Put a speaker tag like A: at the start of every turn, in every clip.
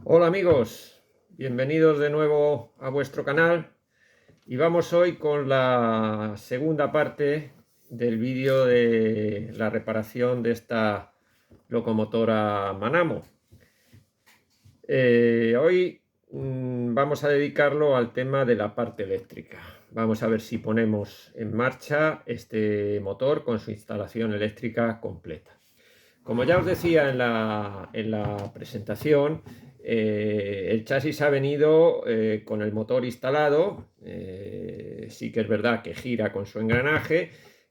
A: Hola amigos, bienvenidos de nuevo a vuestro canal y vamos hoy con la segunda parte del vídeo de la reparación de esta locomotora Manamo. Hoy vamos a dedicarlo al tema de la parte eléctrica. Vamos a ver si ponemos en marcha este motor con su instalación eléctrica completa. Como ya os decía en la presentación, el chasis ha venido con el motor instalado. Sí que es verdad que gira con su engranaje,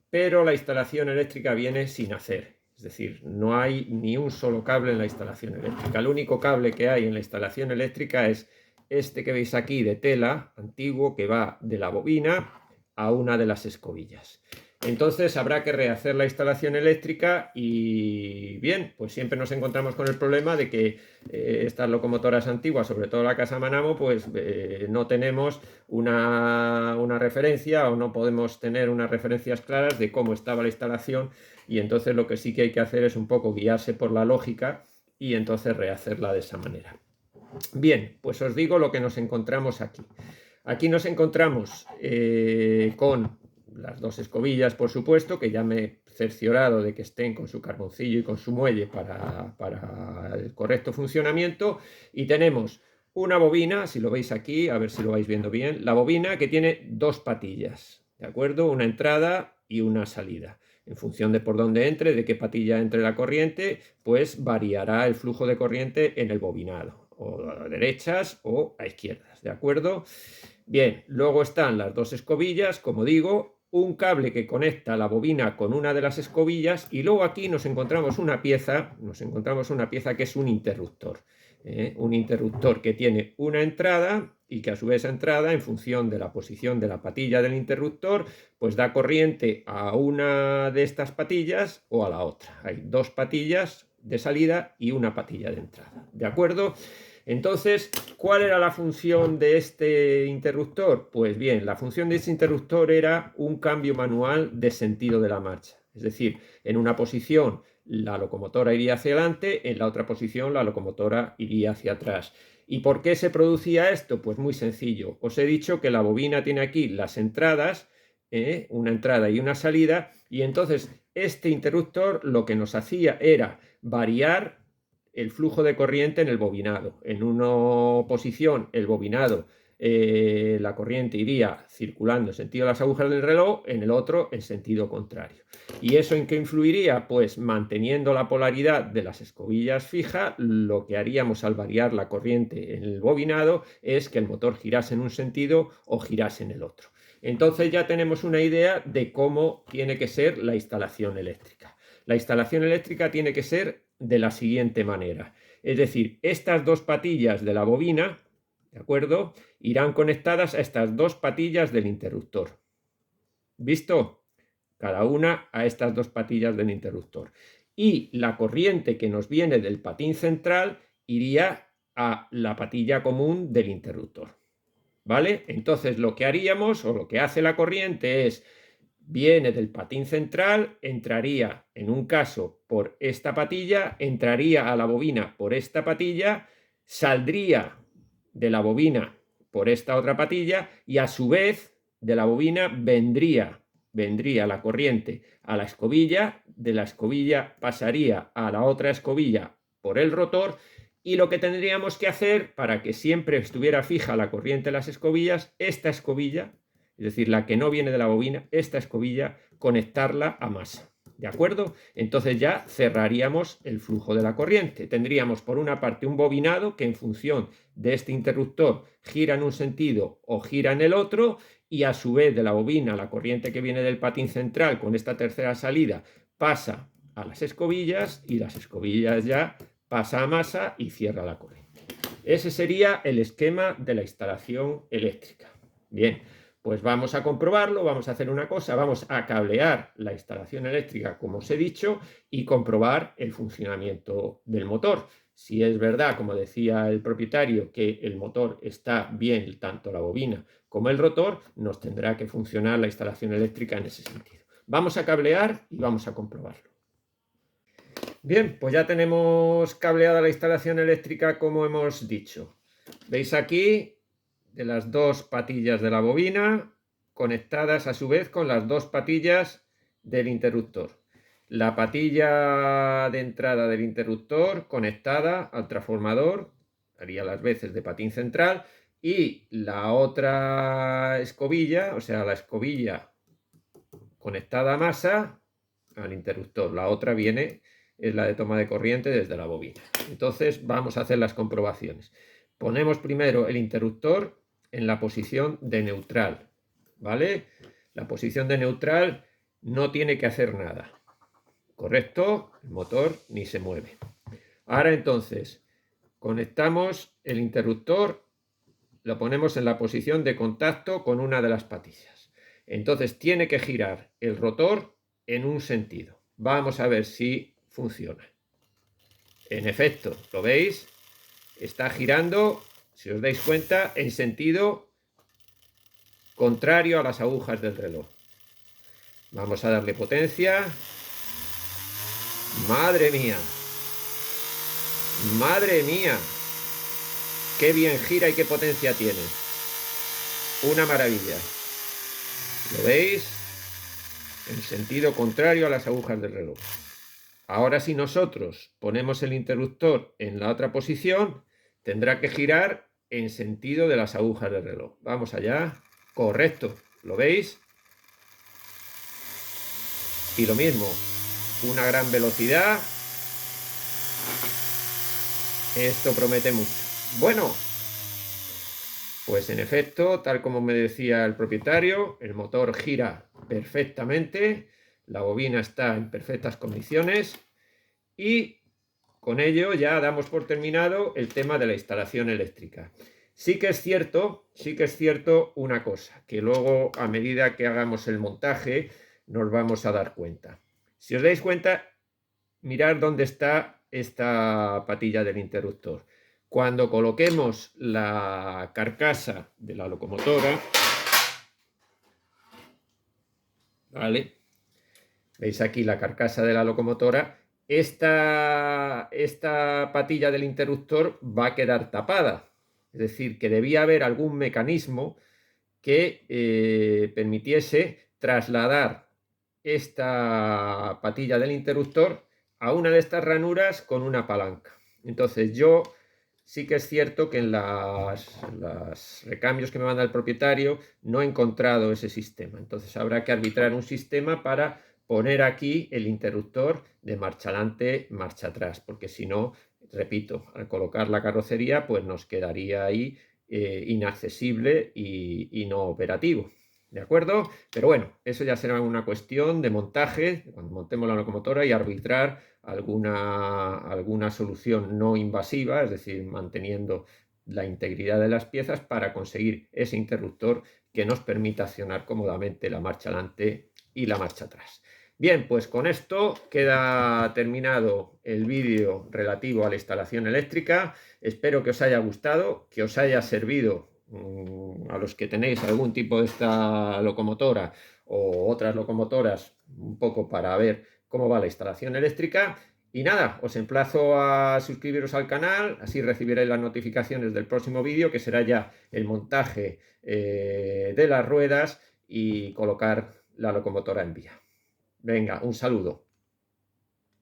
A: pero la instalación eléctrica viene sin hacer. Es decir, no hay ni un solo cable en la instalación eléctrica. El único cable que hay en la instalación eléctrica es este que veis aquí de tela antiguo, que va de la bobina a una de las escobillas. Entonces habrá que rehacer la instalación eléctrica y bien, pues siempre nos encontramos con el problema de que estas locomotoras antiguas, sobre todo la Casa Manamo, pues no tenemos una referencia o no podemos tener unas referencias claras de cómo estaba la instalación, y entonces lo que sí que hay que hacer es un poco guiarse por la lógica y entonces rehacerla de esa manera. Bien, pues os digo lo que nos encontramos aquí. Aquí nos encontramos con las dos escobillas, por supuesto, que ya me he cerciorado de que estén con su carboncillo y con su muelle para el correcto funcionamiento. Y tenemos una bobina, si lo veis aquí, a ver si lo vais viendo bien, la bobina que tiene dos patillas, ¿de acuerdo? Una entrada y una salida. En función de por dónde entre, de qué patilla entre la corriente, pues variará el flujo de corriente en el bobinado, o a derechas o a izquierdas, ¿de acuerdo? Bien, luego están las dos escobillas, como digo, un cable que conecta la bobina con una de las escobillas, y luego aquí nos encontramos una pieza que es un interruptor. Un interruptor que tiene una entrada y que a su vez esa entrada, en función de la posición de la patilla del interruptor, pues da corriente a una de estas patillas o a la otra. Hay dos patillas de salida y una patilla de entrada, ¿de acuerdo? Entonces, ¿cuál era la función de este interruptor? Pues bien, la función de este interruptor era un cambio manual de sentido de la marcha. Es decir, en una posición la locomotora iría hacia adelante, en la otra posición la locomotora iría hacia atrás. ¿Y por qué se producía esto? Pues muy sencillo. Os he dicho que la bobina tiene aquí las entradas, una entrada y una salida, y entonces este interruptor lo que nos hacía era variar el flujo de corriente en el bobinado. En una posición el bobinado, la corriente iría circulando en sentido de las agujas del reloj, en el otro en sentido contrario. ¿Y eso en qué influiría? Pues manteniendo la polaridad de las escobillas fija, lo que haríamos al variar la corriente en el bobinado es que el motor girase en un sentido o girase en el otro. Entonces ya tenemos una idea de cómo tiene que ser la instalación eléctrica. La instalación eléctrica tiene que ser de la siguiente manera. Es decir, estas dos patillas de la bobina, ¿de acuerdo?, irán conectadas a estas dos patillas del interruptor. ¿Visto? Cada una a estas dos patillas del interruptor. Y la corriente que nos viene del patín central iría a la patilla común del interruptor. ¿Vale? Entonces lo que haríamos, o lo que hace la corriente, es: viene del patín central, entraría en un caso por esta patilla, entraría a la bobina por esta patilla, saldría de la bobina por esta otra patilla, y a su vez de la bobina vendría la corriente a la escobilla, de la escobilla pasaría a la otra escobilla por el rotor, y lo que tendríamos que hacer para que siempre estuviera fija la corriente en las escobillas, esta escobilla, es decir, la que no viene de la bobina, esta escobilla, conectarla a masa. ¿De acuerdo? Entonces ya cerraríamos el flujo de la corriente. Tendríamos por una parte un bobinado que en función de este interruptor gira en un sentido o gira en el otro, y a su vez de la bobina la corriente que viene del patín central con esta tercera salida pasa a las escobillas, y las escobillas ya pasa a masa y cierra la corriente. Ese sería el esquema de la instalación eléctrica. Bien, pues vamos a comprobarlo. Vamos a hacer una cosa: vamos a cablear la instalación eléctrica, como os he dicho, y comprobar el funcionamiento del motor. Si es verdad, como decía el propietario, que el motor está bien, tanto la bobina como el rotor, nos tendrá que funcionar la instalación eléctrica en ese sentido. Vamos a cablear y vamos a comprobarlo. Bien, pues ya tenemos cableada la instalación eléctrica como hemos dicho. Veis aquí de las dos patillas de la bobina conectadas a su vez con las dos patillas del interruptor. La patilla de entrada del interruptor conectada al transformador, haría las veces de patín central, y la otra escobilla, o sea, la escobilla conectada a masa al interruptor. La otra es la de toma de corriente desde la bobina. Entonces vamos a hacer las comprobaciones. Ponemos primero el interruptor en la posición de neutral, ¿vale? La posición de neutral no tiene que hacer nada, ¿correcto? El motor ni se mueve. Ahora entonces conectamos el interruptor, lo ponemos en la posición de contacto con una de las patillas. Entonces tiene que girar el rotor en un sentido. Vamos a ver si funciona. En efecto, ¿lo veis? Está girando, si os dais cuenta, en sentido contrario a las agujas del reloj. Vamos a darle potencia. ¡Madre mía! ¡Madre mía! ¡Qué bien gira y qué potencia tiene! Una maravilla. ¿Lo veis? En sentido contrario a las agujas del reloj. Ahora si nosotros ponemos el interruptor en la otra posición, tendrá que girar en sentido de las agujas del reloj. Vamos allá. Correcto. ¿Lo veis? Y lo mismo. Una gran velocidad. Esto promete mucho. Bueno, pues en efecto, tal como me decía el propietario, el motor gira perfectamente, la bobina está en perfectas condiciones y con ello ya damos por terminado el tema de la instalación eléctrica. Sí que es cierto una cosa, que luego a medida que hagamos el montaje nos vamos a dar cuenta. Si os dais cuenta, mirad dónde está esta patilla del interruptor. Cuando coloquemos la carcasa de la locomotora, ¿vale? Veis aquí la carcasa de la locomotora. Esta patilla del interruptor va a quedar tapada. Es decir, que debía haber algún mecanismo que permitiese trasladar esta patilla del interruptor a una de estas ranuras con una palanca. Entonces yo sí que es cierto que en los recambios que me manda el propietario no he encontrado ese sistema. Entonces habrá que arbitrar un sistema para poner aquí el interruptor de marcha adelante, marcha atrás, porque si no, repito, al colocar la carrocería pues nos quedaría ahí inaccesible y no operativo. ¿De acuerdo? Pero bueno, eso ya será una cuestión de montaje, cuando montemos la locomotora, y arbitrar alguna solución no invasiva, es decir, manteniendo la integridad de las piezas para conseguir ese interruptor que nos permita accionar cómodamente la marcha adelante y la marcha atrás. Bien, pues con esto queda terminado el vídeo relativo a la instalación eléctrica. Espero que os haya gustado, que os haya servido a los que tenéis algún tipo de esta locomotora o otras locomotoras un poco para ver cómo va la instalación eléctrica. Y nada, os emplazo a suscribiros al canal, así recibiréis las notificaciones del próximo vídeo, que será ya el montaje de las ruedas y colocar la locomotora en vía. Venga, un saludo.